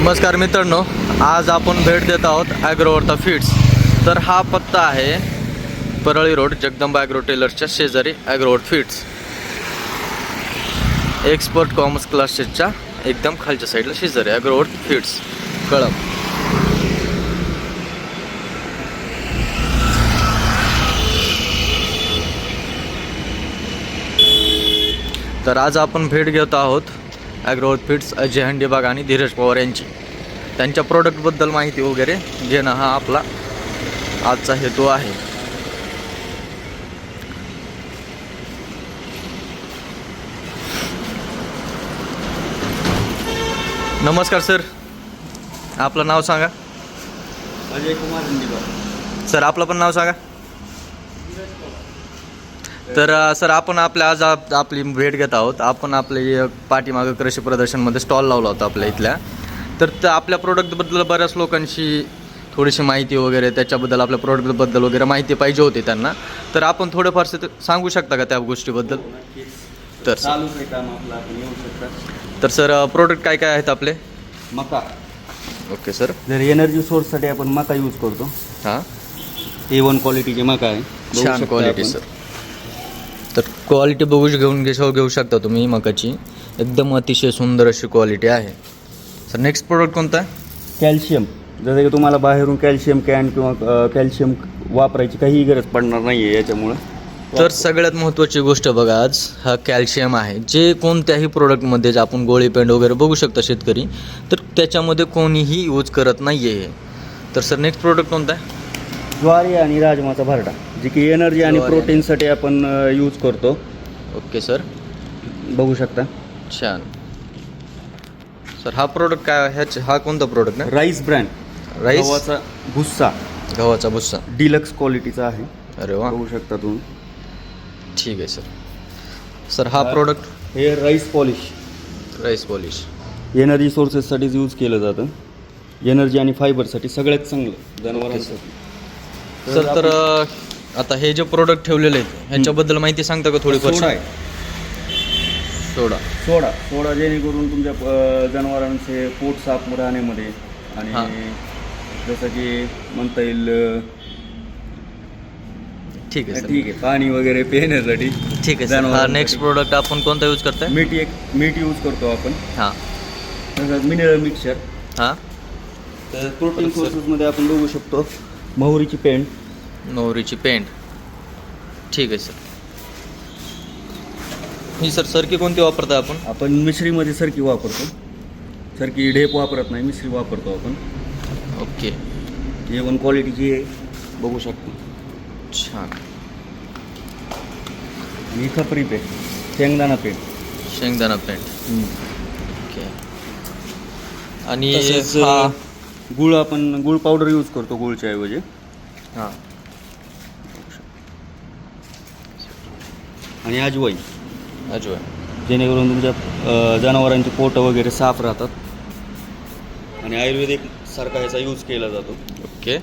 नमस्कार मित्रांनो, आज आपण भेट देत आहोत ॲग्रोवर्ता फीड्स. तर हा पत्ता आहे परळी रोड, जगदंबा ॲग्रो टेलर्सच्या शेजारी ॲग्रोवर्ता फीड्स. एक्सपर्ट कॉमर्स क्लासेसच्या एकदम खालच्या साईडला शेजारी ॲग्रोवर्ता फीड्स कळम. तर आज आपण भेट घेत आहोत ॲग्रोवर्ता फीड्स अजय हंडीबाग आणि धीरज पवार यांची. त्यांच्या प्रोडक्टबद्दल माहिती वगैरे घेणं हा आपला आजचा हेतू आहे. नमस्कार सर, आपलं नाव सांगा. अजय कुमार हंडीबाग. सर आपलं पण नाव सांगा. तर सर आपण आज आपली भेट घेत आहोत. आपण आपले पाठीमागं कृषी प्रदर्शनमध्ये स्टॉल लावला होता आपल्या इथल्या. तर आपल्या प्रोडक्टबद्दल बऱ्याच लोकांशी थोडीशी माहिती वगैरे, त्याच्याबद्दल आपल्या प्रोडक्टबद्दल वगैरे माहिती पाहिजे होती त्यांना. तर आपण थोडंफार सांगू शकता का त्या गोष्टीबद्दल? तर चालू आहे काम आपलं, आपण येऊ शकता. तर सर प्रोडक्ट काय काय आहेत आपले? मका. Okay sir. जर एनर्जी सोर्ससाठी आपण मका यूज करतो. हां, A1 क्वालिटीचे मका आहे. बघू छान शकता क्वालिटी आपण. सर. तर क्वालिटी घेऊ शकता तुम्ही मकाची. एकदम अतिशय सुंदर अशी क्वालिटी आहे. सर नेक्स्ट प्रोडक्ट कोणता आहे? कॅल्शियम. जसं की तुम्हाला बाहेरून कॅल्शियम कॅन किंवा कॅल्शियम वापरायची काही गरज पडणार नाही आहे याच्यामुळं. तर सगळ्यात महत्त्वाची गोष्ट बघा, आज हा कॅल्शियम आहे. जे कोणत्याही प्रोडक्टमध्ये आपण गोळी पेंड वगैरे बघू शकता शेतकरी, तर त्याच्यामध्ये कोणीही यूज करत नाही आहे. तर सर नेक्स्ट प्रोडक्ट कोणता आहे? ज्वारी आणि राजमाचा भरडा, जे की एनर्जी आणि ज्वारी. प्रोटीनसाठी आपण यूज करतो. ओके सर, बघू शकता. छान. सर हा प्रोडक्ट काय आहे? हा कोणता प्रोडक्ट आहे? Rice brand. राईस, गव्हाचा भुस्सा, गव्हाचा भुस्सा. डिलक्स क्वालिटीचा आहे. अरे वा, बघू शकता तुम्ही. ठीक आहे सर. सर हा प्रोडक्ट? हे rice polish. Rice polish. Energy सोर्सेससाठीच यूज केलं जातं. एनर्जी आणि फायबरसाठी सगळ्यात चांगलं जनावरांसाठी. सर तर आता हे जे प्रोडक्ट ठेवलेले आहेत ह्याच्याबद्दल माहिती सांगता का थोडीफार? सोडा आहे. सोडा. सोडा जेणेकरून तुमच्या जनावरांचे पोट साफ राहण्यामध्ये आणि हां. जसं की म्हणता येईल ठीक आहे सर. ठीक आहे, पाणी वगैरे पिण्यासाठी. ठीक आहे सर. हा नेक्स्ट प्रोडक्ट आपण कोणता यूज करताय? मीठ यूज करतो आपण. हां तसंच मिनरल मिक्सचर. हां. तर प्रोटीन सोर्सेसमध्ये आपण बघू शकतो मोहरीची पेंड. मोहरीची पेंड. ठीक आहे सर. ही सर सरकी कोणती वापरता आपण? आपण मिश्रीमध्ये सरकी वापरतो. सरकी ढेप वापरत नाही, मिश्री वापरतो आपण. ओके, A1 क्वालिटीची आहे, बघू शकतो. छान. आणि खपरी पेंड, शेंगदाणा पेंड. शेंगदाणा पेंड. ओके. आणि तसेच हा गुळ, आपण गुळ पावडर यूज करतो गुळच्या ऐवजी. हां. आणि अजवाईन, अजवाईन. जेणेकरून तुमच्या जनावरांचे पोट वगैरे साफ राहतात. आणि आयुर्वेदिक सारखा ह्याचा यूज केला जातो. Okay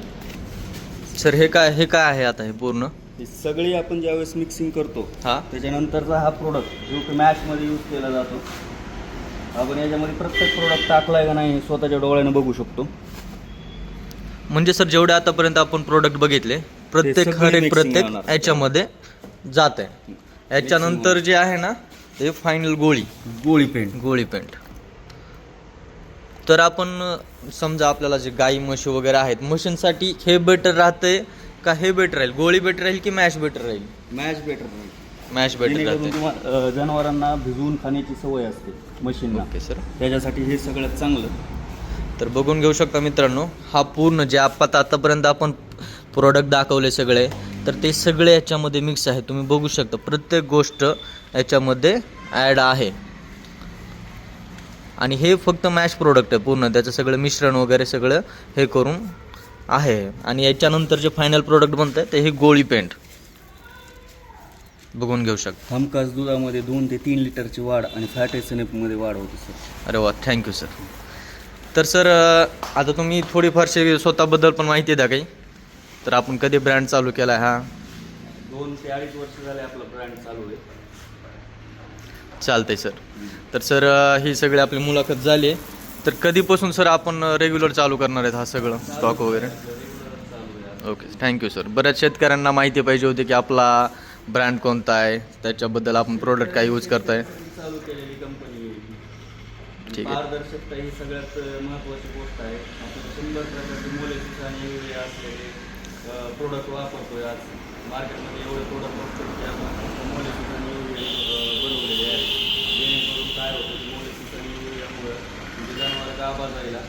sir. हे काय आहे आता हे पूर्ण? ही सगळी आपण ज्यावेळेस मिक्सिंग करतो हां. त्याच्यानंतरचा हा प्रोडक्ट जो की मॅशमध्ये यूज केला जातो. आपण याच्यामध्ये प्रत्येक प्रोडक्ट टाकलाय का नाही स्वतःच्या डोळ्यानं बघू शकतो. म्हणजे सर जेवढे आतापर्यंत आपण प्रोडक्ट बघितले, प्रत्येक सगळे mixing प्रत्येक होणार. याच्यामध्ये जात आहे. याच्यानंतर जे आहे ना ते फायनल गोळी पेंड. पेंट. तर आपण समजा आपल्याला जे गाई म्हशी वगैरे आहेत, म्हशींसाठी हे बेटर राहते का हे बेटर राहील? गोळी बेटर राहील की मॅश बेटर राहील? Mash better. मॅश बेटर जेणेकरून राहते. तुम्हाला जनावरांना भिजवून खाण्याची सवय असते मशीनला. Okay sir. त्याच्यासाठी हे सगळ्यात चांगलं. तर बघून घेऊ शकता मित्रांनो, हा पूर्ण जे आतापर्यंत आपण प्रोडक्ट दाखवले सगळे, तर ते सगळे याच्यामध्ये मिक्स आहे. तुम्ही बघू शकता प्रत्येक गोष्ट याच्यामध्ये ॲड आहे. आणि हे फक्त मॅश प्रोडक्ट आहे पूर्ण, त्याचं सगळं मिश्रण वगैरे सगळं हे करून आहे. आणि याच्यानंतर जे फायनल प्रोडक्ट बनतं आहे ते हे गोळी पेंट. बघून घेऊ शकता. हमखास दुधामध्ये 2 ते 3 लिटरची वाढ आणि फॅट एसएनएफमध्ये वाढ होते सर. अरे वा, थँक्यू सर. तर सर आता तुम्ही थोडीफारशी स्वतःबद्दल पण माहिती द्या काही. तर आपण कधी ब्रँड चालू केला आहे हा? 2 ते 2.5 वर्ष झाले आपला ब्रँड चालू आहे. चालतंय सर. तर सर ही सगळी आपली मुलाखत झाली आहे. तर कधीपासून सर आपण रेग्युलर चालू करणार आहेत हा सगळं स्टॉक वगैरे? Okay, thank you sir. बऱ्याच शेतकऱ्यांना माहिती पाहिजे होती की आपला ब्रँड कोणता आहे, त्याच्याबद्दल आपण प्रोडक्ट काय यूज करताय. चालू केलेली कंपनी. ठीक आहे. पारदर्शकता ही सगळ्यात महत्त्वाची गोष्ट आहे. आपण 100 प्रकारचे मोलेसिस आणि युरिया असलेले प्रोडक्ट वापरतोय. आज मार्केटमध्ये एवढे प्रोडक्ट वापरतो की आपण मोलेसिस आणि युरिया बनवलेले आहेत. जेणेकरून काय होतं की मोलेसिस आणि युरियामुळं म्हणजे जनावर गाभा जायला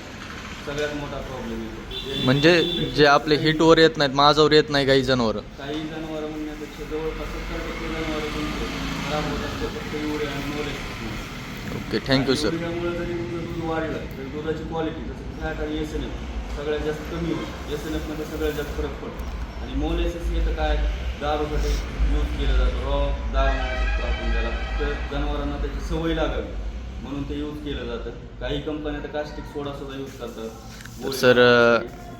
सगळ्यात मोठा प्रॉब्लेम येतो. म्हणजे जे आपले हिटवर येत नाहीत, माझावर येत नाही काही जनावर. काही जनावरं म्हणण्यापेक्षा जवळपास 70% जनावरं तुमचे खराब होत असते फक्त युरिया आणि मोलेसिस. Okay, thank you sir. युरियामुळे जरी तुमचं दूध वाढलं तर दुधाची क्वालिटी जसं फॅट आणि SNF सगळ्यात जास्त कमी होतं. SNFमध्ये सगळ्यात जास्त फरक पडतो. आणि मोलेसिस हे तर काय दारूसाठी यूज केलं जातं. रॉ दारू म्हणू शकतो आपण त्याला. तर जनावरांना त्याची सवय लागावी म्हणून ते यूज केलं जातं. काही कंपन्या तर कास्टिक सोडासुद्धा यूज करतात. तर सर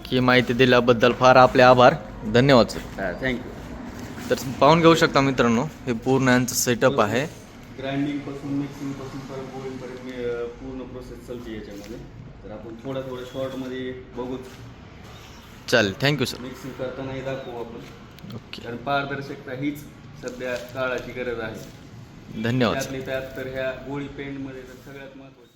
ही माहिती दिल्याबद्दल फार आपले आभार. धन्यवाद सर. थँक्यू. तर पाहून घेऊ शकता मित्रांनो, हे पूर्ण यांचं सेटअप आहे. ग्राइंडिंगपासून मिक्सिंगपासून परत गोळीपर्यंत पूर्ण प्रोसेस चालते याच्यामध्ये. तर आपण थोडं शॉर्टमध्ये बघूच. चालेल, थँक्यू सर. मिक्सिंग करतानाही दाखवू आपण. ओके, कारण पारदर्शकता हीच सध्या काळाची गरज आहे. धन्यवाद सर. त्यातली त्यात तर ह्या गोळी पेंटमध्ये तर सगळ्यात महत्त्वाचं